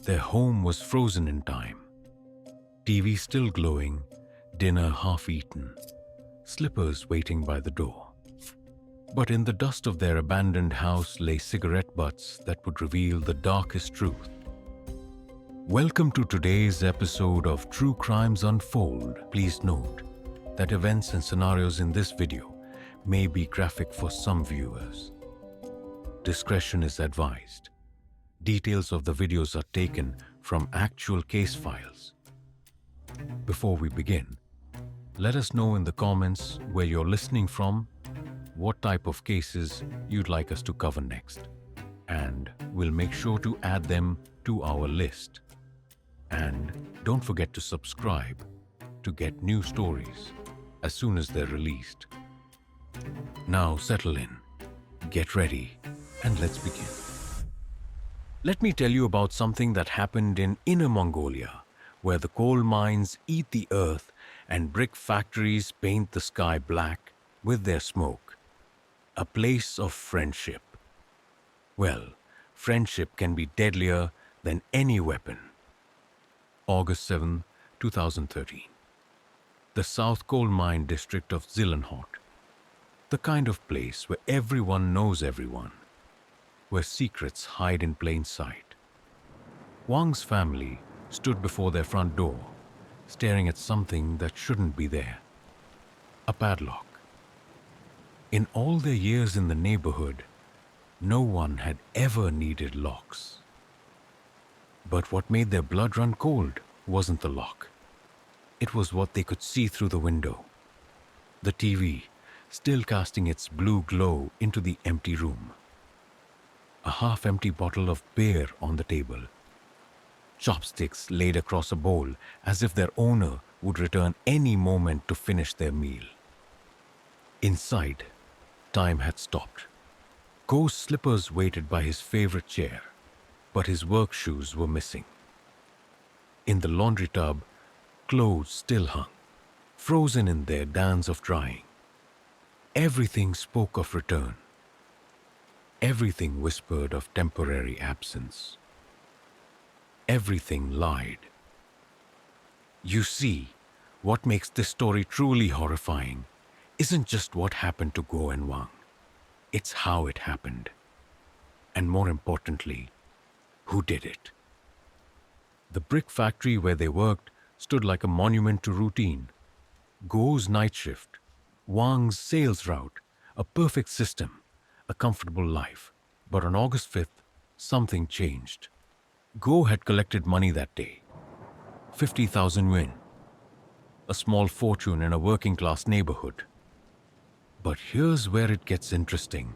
Their home was frozen in time. TV still glowing, dinner half eaten, slippers waiting by the door. But in the dust of their abandoned house lay cigarette butts that would reveal the darkest truth. Welcome to today's episode of True Crimes Unfold. Please note that events and scenarios in this video may be graphic for some viewers. Discretion is advised. Details of the videos are taken from actual case files. Before we begin, let us know in the comments where you're listening from, what type of cases you'd like us to cover next, and we'll make sure to add them to our list. And don't forget to subscribe to get new stories as soon as they're released. Now settle in, get ready, and let's begin. Let me tell you about something that happened in Inner Mongolia, where the coal mines eat the earth and brick factories paint the sky black with their smoke. A place of friendship. Well, friendship can be deadlier than any weapon. August 7, 2013. The South Coal Mine District of Zillenhort. The kind of place where everyone knows everyone, where secrets hide in plain sight. Wang's family stood before their front door, staring at something that shouldn't be there. A padlock. In all their years in the neighborhood, no one had ever needed locks. But what made their blood run cold wasn't the lock. It was what they could see through the window. The TV, still casting its blue glow into the empty room. A half-empty bottle of beer on the table. Chopsticks laid across a bowl as if their owner would return any moment to finish their meal. Inside, time had stopped. Go's slippers waited by his favorite chair, but his work shoes were missing. In the laundry tub, clothes still hung, frozen in their dance of drying. Everything spoke of return. Everything whispered of temporary absence. Everything lied. You see, what makes this story truly horrifying isn't just what happened to Go and Wang. It's how it happened. And more importantly, who did it. The brick factory where they worked stood like a monument to routine. Go's night shift, Wang's sales route, a perfect system, a comfortable life. But on August 5th, something changed. Go had collected money that day. 50,000 yuan. A small fortune in a working-class neighborhood. But here's where it gets interesting.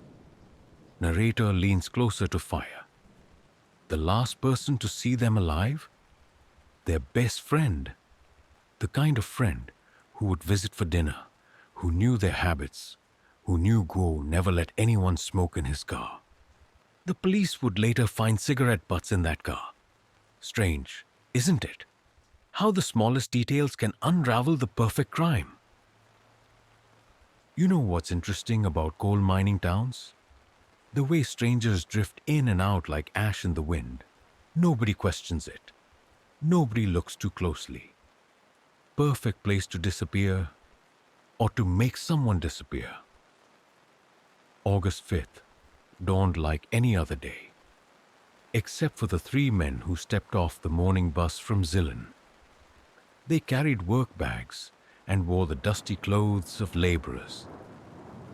Narrator leans closer to fire. The last person to see them alive? Their best friend. The kind of friend who would visit for dinner, who knew their habits, who knew Go never let anyone smoke in his car. The police would later find cigarette butts in that car. Strange, isn't it? How the smallest details can unravel the perfect crime. You know what's interesting about coal mining towns? The way strangers drift in and out like ash in the wind. Nobody questions it. Nobody looks too closely. Perfect place to disappear or to make someone disappear. August 5th dawned like any other day, except for the three men who stepped off the morning bus from Zillen. They carried work bags and wore the dusty clothes of laborers.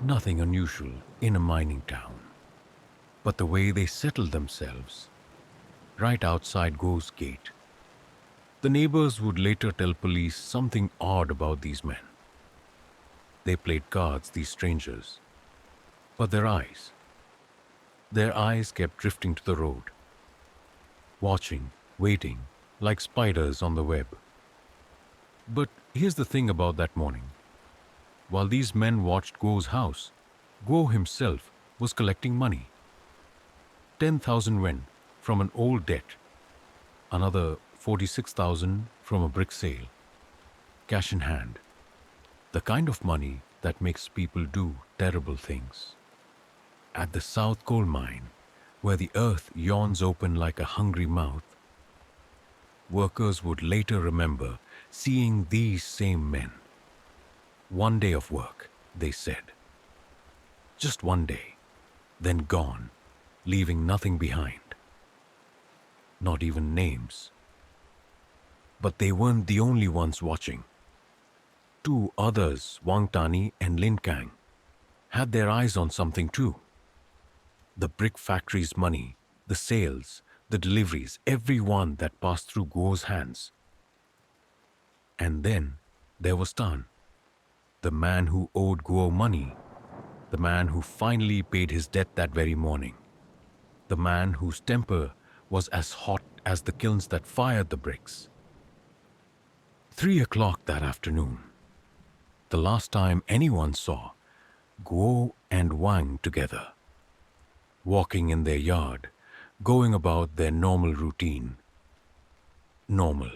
Nothing unusual in a mining town. But the way they settled themselves, right outside Go's gate. The neighbors would later tell police something odd about these men. They played cards, these strangers. But their eyes kept drifting to the road. Watching, waiting, like spiders on the web. But here's the thing about that morning. While these men watched Go's house, Go himself was collecting money. 10,000 yuan from an old debt. Another 46,000 from a brick sale. Cash in hand. The kind of money that makes people do terrible things. At the South Coal Mine, where the earth yawns open like a hungry mouth, workers would later remember seeing these same men. One day of work, they said. Just one day, then gone, leaving nothing behind. Not even names. But they weren't the only ones watching. Two others, Wang Tani and Lin Kang, had their eyes on something too. The brick factory's money, the sales, the deliveries, every one that passed through Guo's hands. And then there was Tan, the man who owed Guo money, the man who finally paid his debt that very morning, the man whose temper was as hot as the kilns that fired the bricks. 3 o'clock that afternoon, the last time anyone saw Guo and Wang together, walking in their yard, going about their normal routine. Normal.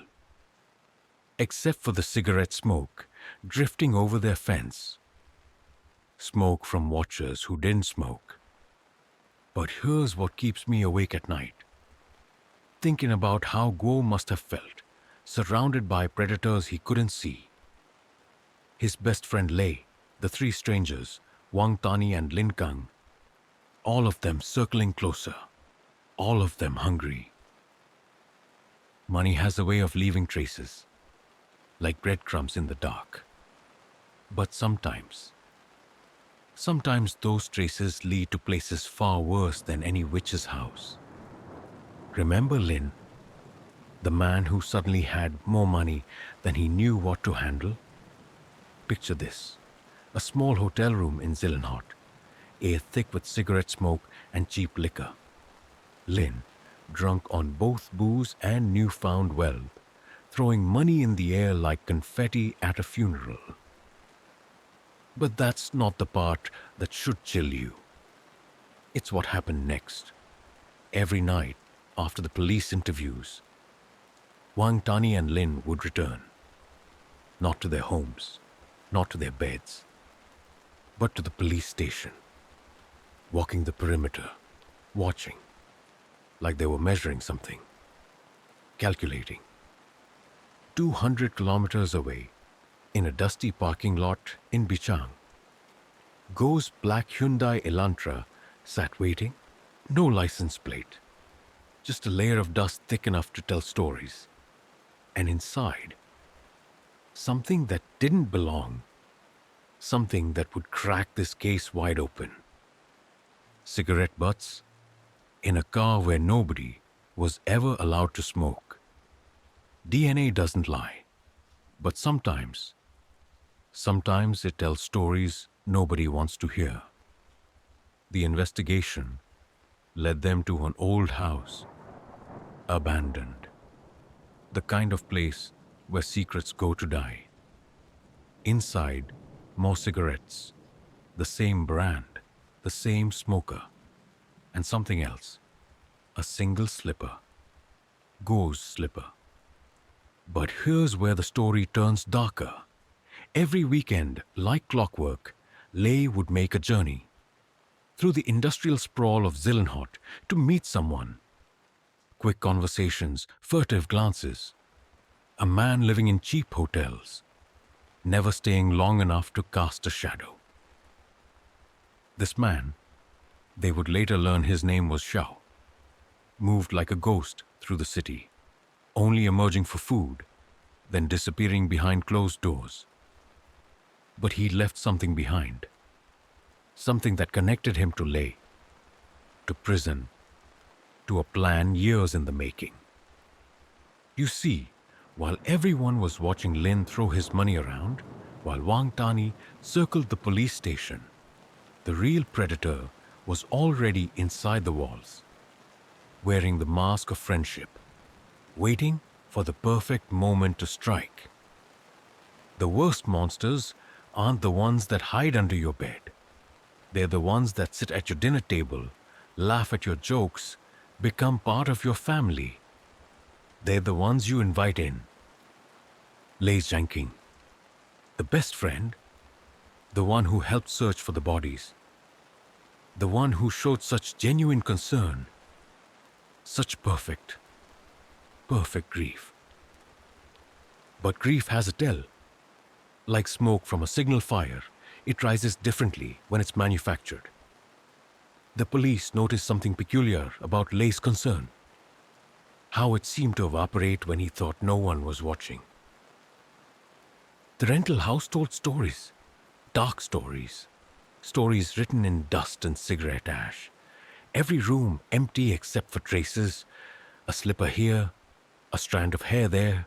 Except for the cigarette smoke drifting over their fence. Smoke from watchers who didn't smoke. But here's what keeps me awake at night. Thinking about how Guo must have felt, surrounded by predators he couldn't see. His best friend Lei, the three strangers, Wang Tani and Lin Kang, all of them circling closer, all of them hungry. Money has a way of leaving traces, like breadcrumbs in the dark. But sometimes those traces lead to places far worse than any witch's house. Remember Lin, the man who suddenly had more money than he knew what to handle? Picture this, a small hotel room in Zillenhot, air thick with cigarette smoke and cheap liquor. Lin, drunk on both booze and newfound wealth, throwing money in the air like confetti at a funeral. But that's not the part that should chill you. It's what happened next. Every night, after the police interviews, Wang Tani and Lin would return. Not to their homes, not to their beds, but to the police station. Walking the perimeter, watching, like they were measuring something, calculating. 200 kilometers away, in a dusty parking lot in Bichang, Go's black Hyundai Elantra sat waiting, no license plate, just a layer of dust thick enough to tell stories. And inside, something that didn't belong, something that would crack this case wide open. Cigarette butts in a car where nobody was ever allowed to smoke. DNA doesn't lie, but sometimes it tells stories nobody wants to hear. The investigation led them to an old house, abandoned, the kind of place where secrets go to die. Inside, more cigarettes, the same brand, the same smoker, and something else, a single slipper, Go's slipper. But here's where the story turns darker. Every weekend, like clockwork, Lei would make a journey through the industrial sprawl of Zillenhot to meet someone. Quick conversations, furtive glances. A man living in cheap hotels, never staying long enough to cast a shadow. This man, they would later learn his name was Xiao, moved like a ghost through the city, only emerging for food, then disappearing behind closed doors. But he left something behind, something that connected him to Lei, to prison, to a plan years in the making. You see, while everyone was watching Lin throw his money around, while Wang Tani circled the police station, the real predator was already inside the walls, wearing the mask of friendship, waiting for the perfect moment to strike. The worst monsters aren't the ones that hide under your bed. They're the ones that sit at your dinner table, laugh at your jokes, become part of your family. They're the ones you invite in. Lei Zhangqing, the best friend, the one who helped search for the bodies, the one who showed such genuine concern, such perfect grief. But grief has a tell. Like smoke from a signal fire, it rises differently when it's manufactured. The police noticed something peculiar about Lay's concern. How it seemed to evaporate when he thought no one was watching. The rental house told stories, dark stories, stories written in dust and cigarette ash. Every room empty except for traces, a slipper here, a strand of hair there,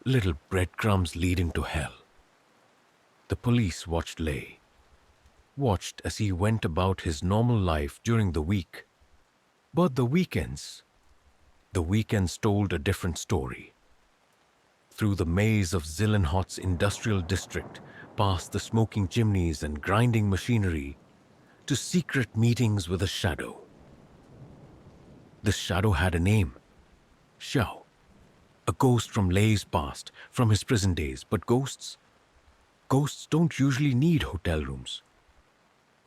little breadcrumbs leading to hell. The police watched Lay, watched as he went about his normal life during the week. But the weekends told a different story. Through the maze of Zillenhot's industrial district, past the smoking chimneys and grinding machinery, to secret meetings with a shadow. This shadow had a name, Xiao, a ghost from Lay's past, from his prison days. But ghosts don't usually need hotel rooms,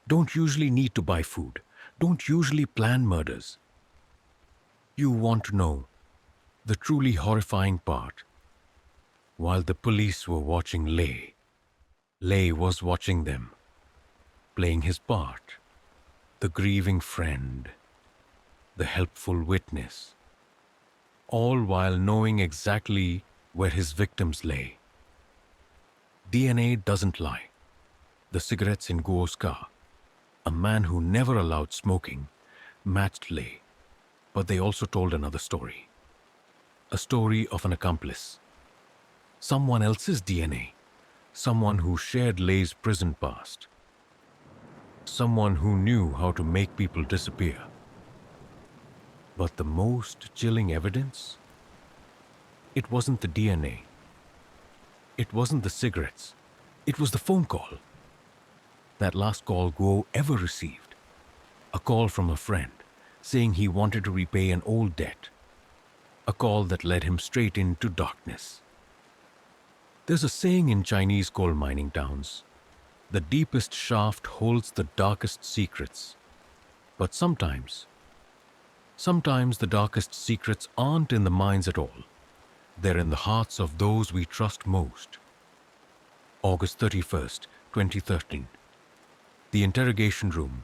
don't usually need to buy food, don't usually plan murders. You want to know the truly horrifying part. While the police were watching Lay was watching them, playing his part, the grieving friend, the helpful witness, all while knowing exactly where his victims lay. DNA doesn't lie. The cigarettes in Guo's car, a man who never allowed smoking, matched Lay, but they also told another story. A story of an accomplice. Someone else's DNA. Someone who shared Lay's prison past. Someone who knew how to make people disappear. But the most chilling evidence? It wasn't the DNA. It wasn't the cigarettes. It was the phone call. That last call Guo ever received. A call from a friend saying he wanted to repay an old debt. A call that led him straight into darkness. There's a saying in Chinese coal mining towns, the deepest shaft holds the darkest secrets. But sometimes the darkest secrets aren't in the mines at all. They're in the hearts of those we trust most. August 31st, 2013. The interrogation room.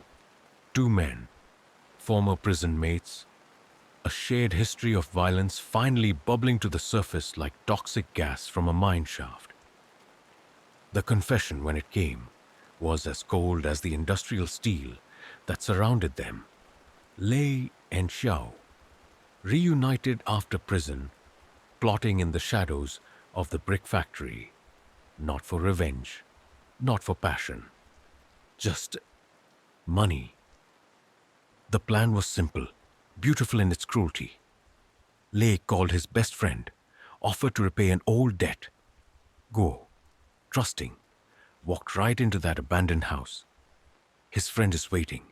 2 men, former prison mates, a shared history of violence finally bubbling to the surface like toxic gas from a mine shaft. The confession, when it came, was as cold as the industrial steel that surrounded them. Lay and Xiao, reunited after prison, plotting in the shadows of the brick factory, not for revenge, not for passion, just money. The plan was simple, beautiful in its cruelty. Lay called his best friend, offered to repay an old debt. Guo, trusting, walked right into that abandoned house. His friend is waiting.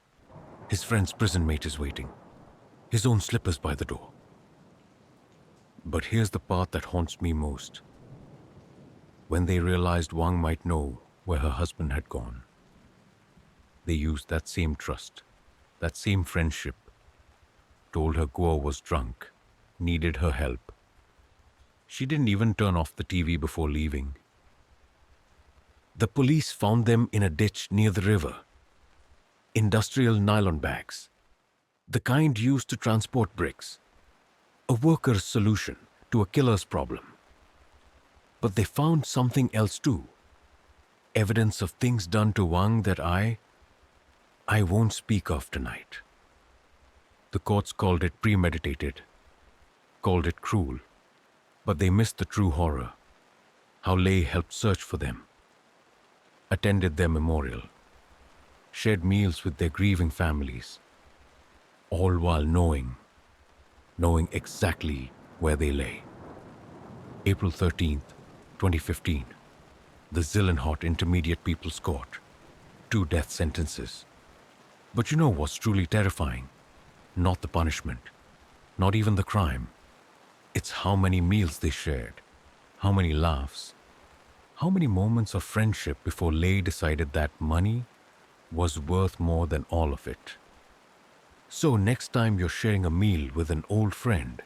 His friend's prison mate is waiting. His own slippers by the door. But here's the part that haunts me most. When they realized Wang might know where her husband had gone, they used that same trust, that same friendship, told her Guo was drunk, needed her help. She didn't even turn off the TV before leaving. The police found them in a ditch near the river. Industrial nylon bags, the kind used to transport bricks. A worker's solution to a killer's problem. But they found something else too. Evidence of things done to Wang that I won't speak of tonight. The courts called it premeditated, called it cruel, but they missed the true horror. How Lay helped search for them, attended their memorial, shared meals with their grieving families, all while knowing exactly where they lay. April 13th, 2015. The Zillenhot Intermediate People's Court. 2 death sentences. But you know what's truly terrifying? Not the punishment, not even the crime. It's how many meals they shared, how many laughs, how many moments of friendship before Lay decided that money was worth more than all of it. So next time you're sharing a meal with an old friend,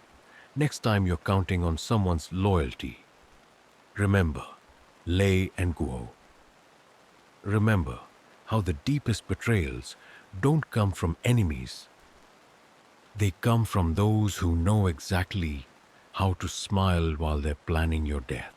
next time you're counting on someone's loyalty, Remember, Lay and Guo. Remember how the deepest betrayals don't come from enemies. They come from those who know exactly how to smile while they're planning your death.